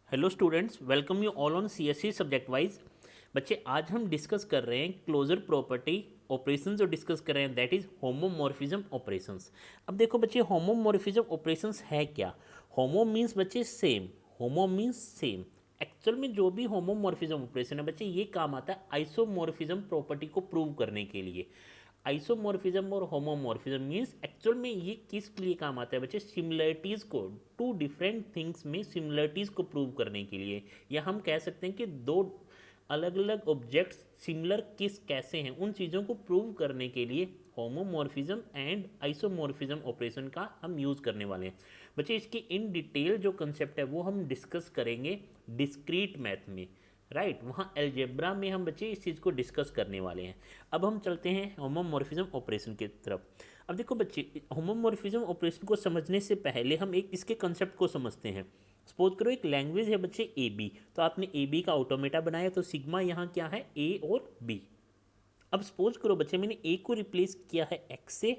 Hello students, welcome you all on CSC subject wise. बच्चे, आज हम डिस्कस कर रहे हैं क्लोजर प्रॉपर्टी ऑपरेशन जो डिस्कस कर रहे हैं, दैट इज होमोमॉर्फिज्म ऑपरेशंस। अब देखो बच्चे, होमोमॉर्फिज्म ऑपरेशंस है क्या? होमो मीन्स बच्चे सेम, होमो मीन्स सेम। एक्चुअल में जो भी होमोमॉर्फिज्म ऑपरेशन है बच्चे, ये काम आता है आइसोमॉर्फिज्म प्रॉपर्टी को प्रूव करने के लिए। आइसोमॉर्फिज्म और होमोमॉर्फिज्म मीन्स एक्चुअल में ये किस लिए काम आता है बच्चे? सिमिलरिटीज़ को, टू डिफरेंट थिंग्स में सिमिलरिटीज़ को प्रूव करने के लिए, या हम कह सकते हैं कि दो अलग अलग ऑब्जेक्ट्स सिमिलर किस कैसे हैं, उन चीज़ों को प्रूव करने के लिए होमोमॉर्फिज्म एंड आइसोमॉर्फिज्म ऑपरेशन का हम यूज़ करने वाले हैं। बच्चे, इसकी इन डिटेल जो कंसेप्ट है वो हम डिस्कस करेंगे डिस्क्रीट मैथ में, राइट वहाँ एलजेब्रा में हम बच्चे इस चीज़ को डिस्कस करने वाले हैं। अब हम चलते हैं होमोमॉर्फिज्म ऑपरेशन की तरफ। अब देखो बच्चे, होमोमॉर्फिज्म ऑपरेशन को समझने से पहले हम एक इसके कंसेप्ट को समझते हैं। सपोज करो एक लैंग्वेज है बच्चे ए बी, तो आपने ए बी का ऑटोमेटा बनाया, तो सिग्मा यहाँ क्या है? ए और बी। अब सपोज करो बच्चे, मैंने ए को रिप्लेस किया है एक्स से,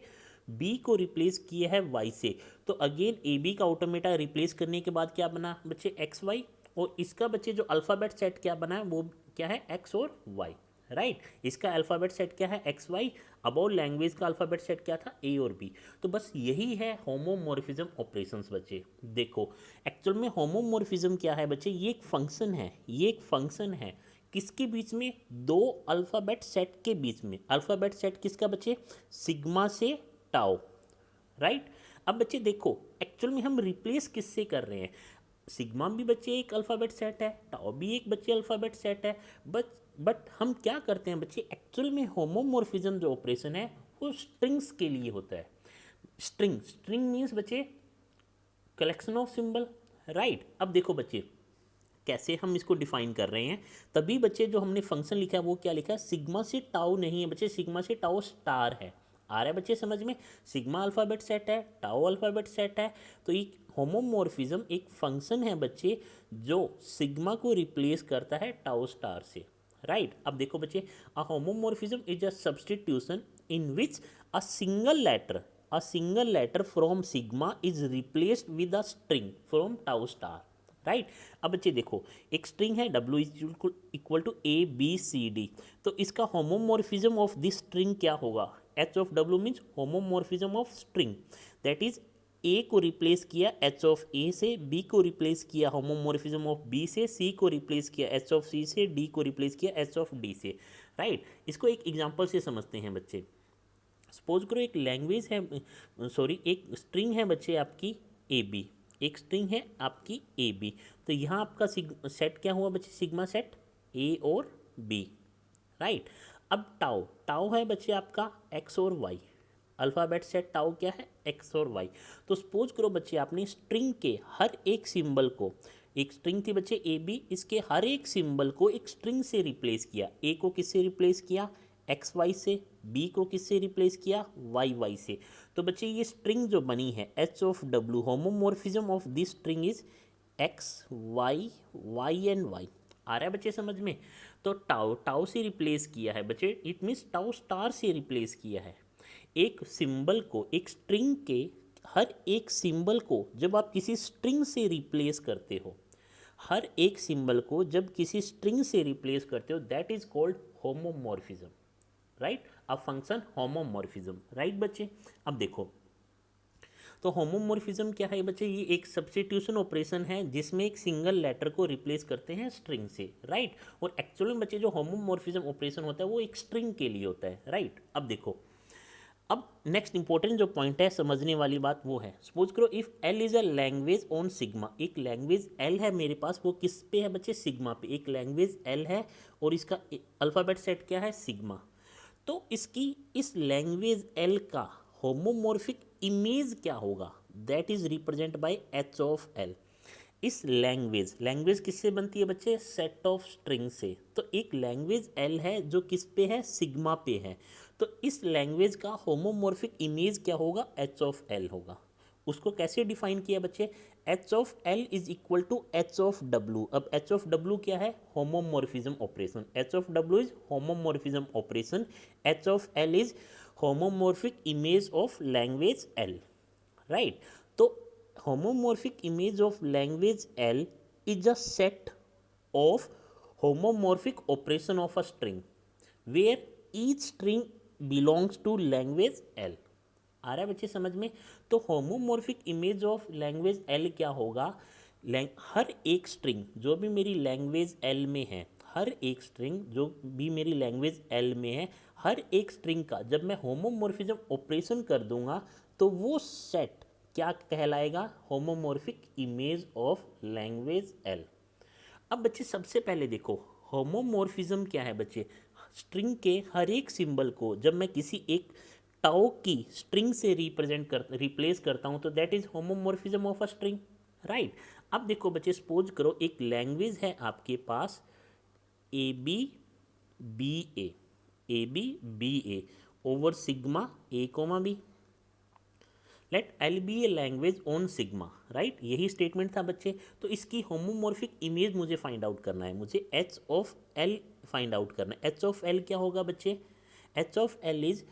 बी को रिप्लेस किया है वाई से, तो अगेन ए बी का ऑटोमेटा रिप्लेस करने के बाद क्या बना बच्चे? X Y. और इसका बच्चे जो अल्फ़ाबेट सेट क्या बना है वो क्या है? एक्स और वाई, राइट। इसका अल्फ़ाबेट सेट क्या है? X Y. अब और लैंग्वेज का अल्फ़ाबेट सेट क्या था? ए और बी। तो बस यही है होमोमॉर्फिज्म ऑपरेशंस बच्चे। देखो, एक्चुअल में होमोमॉर्फिज्म क्या है बच्चे? ये एक फंक्शन है, ये एक फंक्शन है किसके बीच में? दो अल्फ़ाबेट सेट के बीच में। अल्फ़ाबेट सेट किसका बच्चे? सिग्मा से टाउ, राइट। अब बच्चे देखो, एक्चुअल में हम रिप्लेस किससे कर रहे हैं? सिग्मा भी बच्चे एक अल्फ़ाबेट सेट है, टाउ भी एक बच्चे अल्फ़ाबेट सेट है। बट हम क्या करते हैं बच्चे? एक्चुअल में होमोमॉर्फिज्म जो ऑपरेशन है वो स्ट्रिंग्स के लिए होता है। स्ट्रिंग, स्ट्रिंग मीन्स बच्चे कलेक्शन ऑफ सिंबल, राइट। अब देखो बच्चे, कैसे हम इसको डिफाइन कर रहे हैं। तभी बच्चे जो हमने फंक्शन लिखा है वो क्या लिखा है? सिग्मा से टाउ नहीं है बच्चे, सिग्मा से टाउ स्टार है। आ रहा है बच्चे समझ में? सिग्मा अल्फ़ाबेट सेट है, टाउ अल्फ़ाबेट सेट है। तो एक होमोमॉर्फिज्म एक फंक्शन है बच्चे जो सिग्मा को रिप्लेस करता है टाउ स्टार से, राइट। अब देखो बच्चे, a homomorphism is a substitution in which a single letter from sigma is replaced with a string from tau star, right. अब बच्चे देखो, एक स्ट्रिंग है W equal to A B C D, तो इसका होमोमॉर्फिज्म ऑफ दिस स्ट्रिंग क्या होगा? H of W means homomorphism of string, that is A को रिप्लेस किया एच ऑफ ए से, बी को रिप्लेस किया होमोमॉर्फिज्म ऑफ बी से, सी को रिप्लेस किया एच ऑफ सी से, डी को रिप्लेस किया एच ऑफ डी से, राइट। इसको एक एग्जांपल से समझते हैं बच्चे। सपोज करो एक लैंग्वेज है, सॉरी एक स्ट्रिंग है बच्चे आपकी ए बी, एक स्ट्रिंग है आपकी ए बी। तो यहाँ आपका सेट क्या हुआ बच्चे? सिग्मा सेट ए और बी, राइट। अब टाउ, टाउ है बच्चे आपका एक्स और वाई। अल्फ़ाबेट सेट टाउ क्या है? एक्स और वाई। तो सपोज करो बच्चे, आपने स्ट्रिंग के हर एक सिंबल को, एक स्ट्रिंग थी बच्चे ए बी, इसके हर एक सिंबल को एक स्ट्रिंग से रिप्लेस किया। ए को किससे रिप्लेस किया? एक्स वाई से। बी को किससे रिप्लेस किया? वाई वाई से। तो बच्चे ये स्ट्रिंग जो बनी है H of W, homomorphism of this string is X Y Y and Y. आ रहा है बच्चे समझ में? तो टाउ, टाउ से रिप्लेस किया है बच्चे, इट मीन्स टाउ स्टार से रिप्लेस किया है। एक सिंबल को, एक स्ट्रिंग के हर एक सिंबल को जब आप किसी स्ट्रिंग से रिप्लेस करते हो, हर एक सिंबल को जब किसी स्ट्रिंग से रिप्लेस करते हो, that is called homomorphism, right. A function homomorphism, right बच्चे। अब देखो, तो होमोमॉर्फिज्म क्या है बच्चे? ये एक सब्स्टिट्यूशन ऑपरेशन है जिसमें एक सिंगल लेटर को रिप्लेस करते हैं स्ट्रिंग से, राइट। और एक्चुअली में बच्चे जो होमोमॉर्फिज्म ऑपरेशन होता है वो एक स्ट्रिंग के लिए होता है, राइट। अब देखो, अब नेक्स्ट इंपॉर्टेंट जो पॉइंट है समझने वाली बात वो है, सपोज करो if L is a language on sigma, एक लैंग्वेज एल है मेरे पास, वो किस पे है बच्चे? सिग्मा पे। एक लैंग्वेज एल है और इसका अल्फ़ाबेट सेट क्या है? सिग्मा। तो इसकी, इस लैंग्वेज एल का होमोमॉर्फिक इमेज क्या होगा? That is represent by H of L. इस लैंग्वेज, लैंग्वेज किससे बनती है बच्चे? सेट ऑफ स्ट्रिंग से। तो एक लैंग्वेज एल है जो किस पे है? सिग्मा पे है। तो इस लैंग्वेज का होमोमॉर्फिक इमेज क्या होगा? एच ऑफ एल होगा। उसको कैसे डिफाइन किया बच्चे? H of L is equal to H of W. अब एच ऑफ डब्ल्यू क्या है? Homomorphism operation. H of W is homomorphism operation, H of L is homomorphic image of language L, right. तो homomorphic image of language L is a set of homomorphic operation of a string where each string belongs to language L. आ रहा है बच्चे समझ में? तो homomorphic image of language L क्या होगा? हर एक स्ट्रिंग जो भी मेरी लैंग्वेज एल में है, हर एक स्ट्रिंग जो भी मेरी लैंग्वेज एल में है, हर एक स्ट्रिंग का जब मैं होमोमॉर्फिज्म ऑपरेशन कर दूंगा तो वो सेट क्या कहलाएगा? Homomorphic image of language L. अब बच्चे सबसे पहले देखो होमोमॉर्फिज्म क्या है बच्चे? स्ट्रिंग के हर एक सिंबल को जब मैं किसी एक टाउ की स्ट्रिंग से रिप्लेस करता हूं तो that is homomorphism of a string, right. अब देखो बच्चे सपोज करो एक लैंग्वेज है आपके पास A B B A over sigma A comma B. Let L be a language on sigma, right, यही स्टेटमेंट था बच्चे। तो इसकी होमोमॉर्फिक इमेज मुझे फाइंड आउट करना है, मुझे H of L find out करना है। एच ऑफ एल क्या होगा बच्चे? H of L is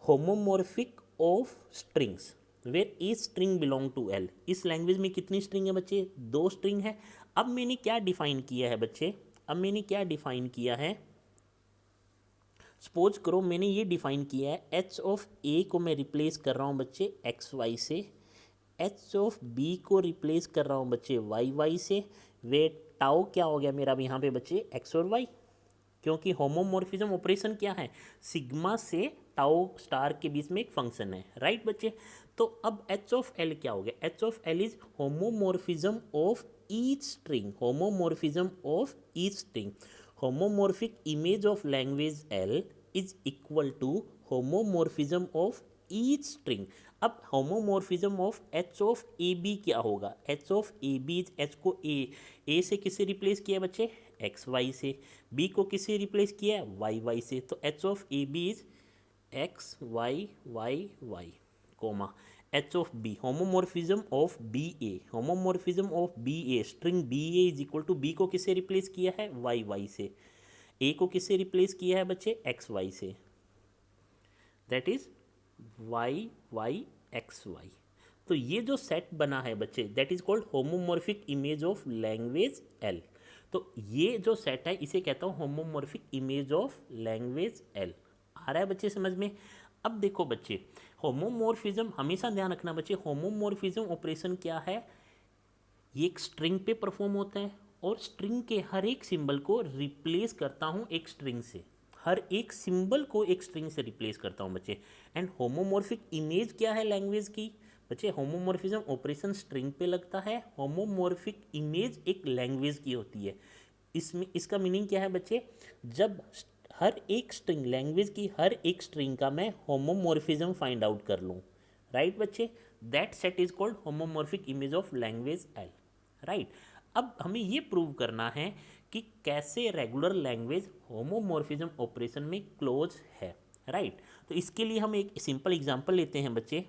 homomorphic of strings where each string belong to L. इस लैंग्वेज में कितनी स्ट्रिंग है बच्चे? 2 स्ट्रिंग है। अब मैंने क्या डिफाइन किया है बच्चे? अब मैंने क्या डिफाइन किया है? सपोज करो मैंने ये डिफाइन किया है एच ऑफ ए को मैं रिप्लेस कर रहा हूँ बच्चे एक्स वाई से, एच ऑफ बी को रिप्लेस कर रहा हूँ बच्चे वाई वाई से। वे टाउ क्या हो गया मेरा यहाँ पे बच्चे? एक्स और वाई, क्योंकि होमोमॉर्फिज्म ऑपरेशन क्या है? सिग्मा से टाउ स्टार के बीच में एक फंक्शन है, राइट बच्चे। तो अब एच ऑफ एल क्या हो गया? H of L is homomorphism of each string, homomorphism of each string. homomorphic image of language L is equal to homomorphism of each string। अब homomorphism of h of a b क्या होगा? h of a b h को a से किससे replace किया बच्चे? x y से। b को किससे रिप्लेस किया? y y से। तो h of a b is x y y y comma H of B, homomorphism of B A, homomorphism of B A, string B A is equal to B को किससे replace किया है? Y Y से। ए को किससे replace किया है बच्चे? एक्स वाई से। That is Y Y X Y. तो ये जो सेट बना है बच्चे that is called homomorphic image of language L. तो ये जो सेट है इसे कहता हूँ homomorphic image of language L. आ रहा है बच्चे समझ में? अब देखो बच्चे होमोमॉर्फिज्म हमेशा ध्यान रखना बच्चे, होमोमॉर्फिज्म ऑपरेशन क्या है? ये एक स्ट्रिंग पे परफॉर्म होता है और स्ट्रिंग के हर एक सिंबल को रिप्लेस करता हूँ एक स्ट्रिंग से, हर एक सिंबल को एक स्ट्रिंग से रिप्लेस करता हूँ बच्चे। एंड होमोमॉर्फिक इमेज क्या है लैंग्वेज की बच्चे? होमोमॉर्फिज्म ऑपरेशन स्ट्रिंग पे लगता है, होमोमॉर्फिक इमेज एक लैंग्वेज की होती है। इसमें इसका मीनिंग क्या है बच्चे? जब हर एक स्ट्रिंग, लैंग्वेज की हर एक स्ट्रिंग का मैं होमोमॉर्फिज्म फाइंड आउट कर लूँ, राइट बच्चे, that set is called homomorphic image of language L, right. अब हमें ये प्रूव करना है कि कैसे रेगुलर लैंग्वेज होमोमॉर्फिज्म ऑपरेशन में क्लोज है, राइट। तो इसके लिए हम एक सिंपल एग्जांपल लेते हैं बच्चे।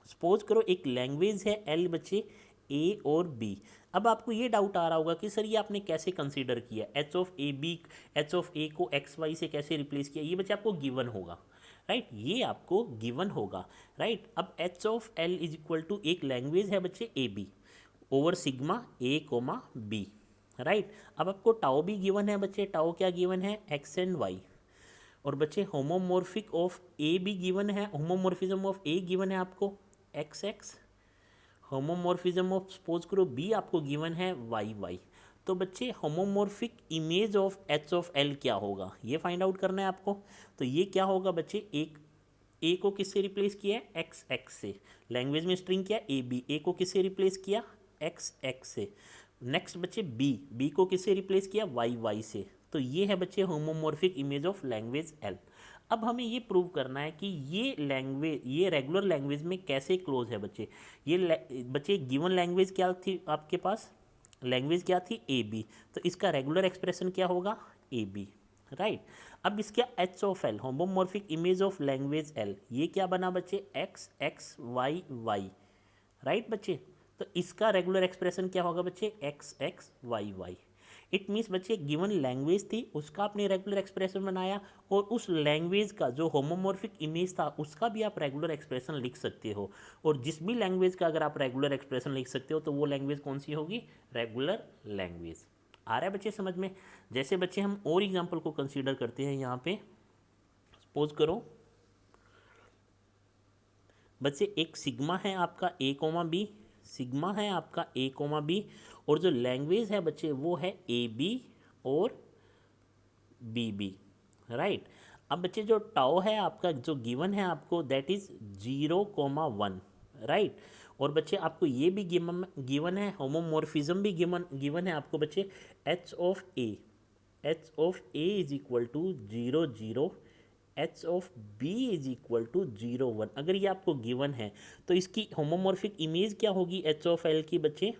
सपोज करो एक लैंग्वेज है एल बच्चे ए और बी। अब आपको ये डाउट आ रहा होगा कि सर ये आपने कैसे कंसीडर किया, H of A B, H of A को एक्स वाई से कैसे रिप्लेस किया? ये बच्चे आपको गिवन होगा, राइट, ये आपको गिवन होगा, राइट। अब H of L is equal to एक लैंग्वेज है बच्चे A B over sigma A comma B, right. अब आपको टाओ भी गिवन है बच्चे, टाओ क्या गिवन है? X and Y. और बच्चे होमोमॉर्फिक ऑफ ए भी गिवन है, होमोमॉर्फिज्म ऑफ ए गिवन है आपको x x. Homomorphism of suppose करो बी आपको गिवन है वाई वाई। तो बच्चे homomorphic image of H of L क्या होगा ये फाइंड आउट करना है आपको। तो ये क्या होगा बच्चे? एक ए को किससे रिप्लेस किया है? एक्स एक्स से। लैंग्वेज में स्ट्रिंग किया ए बी, ए को किससे रिप्लेस किया? एक्स एक्स से। नेक्स्ट बच्चे बी, बी को किससे रिप्लेस किया? वाई वाई से। तो ये है बच्चे homomorphic image of language L. अब हमें ये प्रूव करना है कि ये लैंग्वेज, ये रेगुलर लैंग्वेज में कैसे क्लोज है बच्चे। ये बच्चे गिवन लैंग्वेज क्या थी आपके पास? लैंग्वेज क्या थी? A B. तो इसका रेगुलर एक्सप्रेशन क्या होगा? A B, right. अब इसका H of L, homomorphic image of language L, ये क्या बना बच्चे? X X Y Y, right बच्चे। तो इसका रेगुलर एक्सप्रेशन क्या होगा बच्चे? X X Y Y. It means बच्चे गिवन लैंग्वेज थी, उसका आपने रेगुलर एक्सप्रेशन बनाया, और उस लैंग्वेज का जो होमोमॉर्फिक इमेज था उसका भी आप रेगुलर एक्सप्रेशन लिख सकते हो। और जिस भी लैंग्वेज का अगर आप रेगुलर एक्सप्रेशन लिख सकते हो तो वो लैंग्वेज कौन सी होगी? Regular language. आ रहा है बच्चे समझ में? जैसे बच्चे हम और एग्जाम्पल को कंसीडर करते हैं यहाँ पे। सपोज करो बच्चे एक सिग्मा है आपका ए कोमा बी, सिग्मा है आपका ए कोमा बी, और जो लैंग्वेज है बच्चे वो है ए बी और बी बी, राइट। अब बच्चे जो टाओ है आपका जो गिवन है आपको दैट इज 0,1, राइट। और बच्चे आपको ये भी गिवन है, होमोमॉर्फिज्म भी गिवन है आपको बच्चे, H of A is equal to 0,0, H of B is equal to 0,1। अगर ये आपको गिवन है तो इसकी होमोमॉर्फिक इमेज क्या होगी एच ऑफ एल की बच्चे?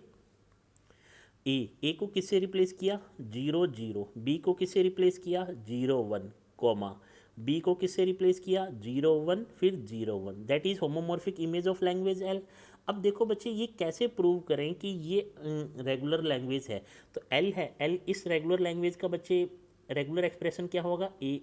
ए को किससे रिप्लेस किया? 0,0, बी को किससे रिप्लेस किया? 0,1, कॉमा बी को किससे रिप्लेस किया? 0,1 फिर 0,1, that is homomorphic image of language L. अब देखो बच्चे ये कैसे प्रूव करें कि ये रेगुलर लैंग्वेज है? तो एल है, एल इस रेगुलर लैंग्वेज का बच्चे रेगुलर एक्सप्रेशन क्या होगा? A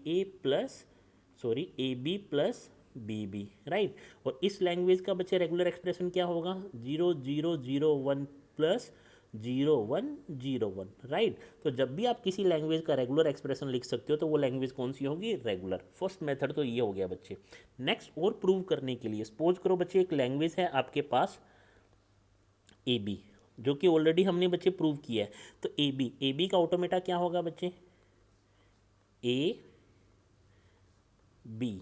B plus B B, right. और इस लैंग्वेज का बच्चे रेगुलर एक्सप्रेशन क्या होगा? 0,0,0,1 प्लस 0,1,0,1, राइट। तो जब भी आप किसी लैंग्वेज का रेगुलर एक्सप्रेशन लिख सकते हो तो वो लैंग्वेज कौन सी होगी? रेगुलर। फर्स्ट मेथड तो ये हो गया बच्चे। नेक्स्ट और प्रूव करने के लिए सपोज करो बच्चे एक लैंग्वेज है आपके पास ए बी, जो कि ऑलरेडी हमने बच्चे प्रूव किया है। तो ए बी का ऑटोमेटा क्या होगा बच्चे? A B,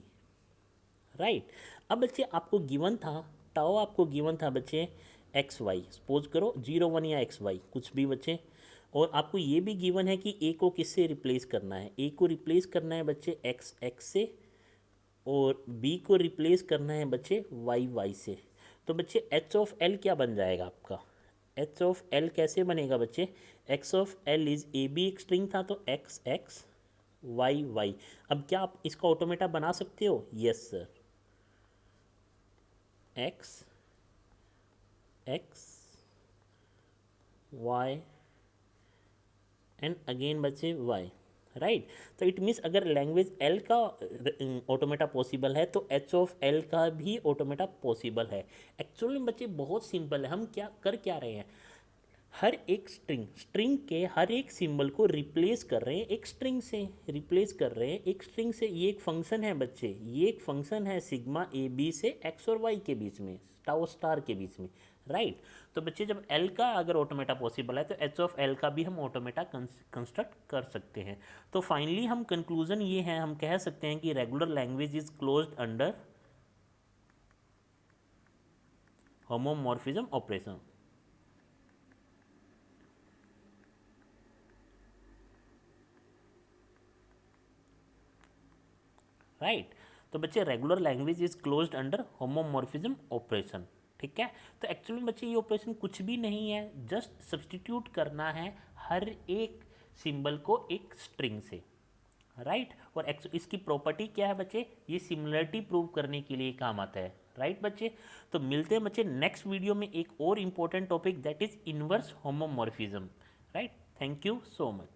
right. अब बच्चे आपको गिवन था, टाओ आपको गिवन था बच्चे एक्स वाई, सपोज करो 0,1 या एक्स वाई कुछ भी बच्चे। और आपको ये भी गिवन है कि ए को किससे रिप्लेस करना है? ए को रिप्लेस करना है बच्चे एक्स एक्स से, और बी को रिप्लेस करना है बच्चे वाई वाई से। तो बच्चे एच ऑफ एल क्या बन जाएगा आपका? एच ऑफ एल कैसे बनेगा बच्चे? X of L is A B एक स्ट्रिंग था तो एक्स एक्स वाई वाई। अब क्या आप इसका ऑटोमेटा बना सकते हो? Yes sir, X X Y and again बच्चे वाई, राइट। तो इट मीन्स अगर लैंग्वेज एल का ऑटोमेटा पॉसिबल है तो एच ऑफ एल का भी ऑटोमेटा पॉसिबल है। एक्चुअली में बच्चे बहुत सिंपल है, हम क्या रहे हैं, हर एक स्ट्रिंग के हर एक सिंबल को रिप्लेस कर रहे हैं एक स्ट्रिंग से, रिप्लेस कर रहे हैं एक स्ट्रिंग से। ये एक फंक्शन है बच्चे, ये एक फंक्शन है सिग्मा ए बी से एक्स और वाई के बीच में, टाउ स्टार के बीच में, राइट। तो बच्चे जब एल का अगर ऑटोमेटा पॉसिबल है तो एच ऑफ एल का भी हम ऑटोमेटा कंस्ट्रक्ट कर सकते हैं। तो फाइनली हम कंक्लूजन ये है, हम कह सकते हैं कि regular language is closed under homomorphism operation, right. तो बच्चे regular language is closed under homomorphism operation, ठीक है। तो एक्चुअली बच्चे ये ऑपरेशन कुछ भी नहीं है, जस्ट सब्सटीट्यूट करना है हर एक सिंबल को एक स्ट्रिंग से, राइट। और इसकी प्रॉपर्टी क्या है बच्चे? ये सिमिलरिटी प्रूव करने के लिए काम आता है, राइट बच्चे। तो मिलते हैं बच्चे नेक्स्ट वीडियो में एक और important topic that is inverse homomorphism, right. Thank you so much.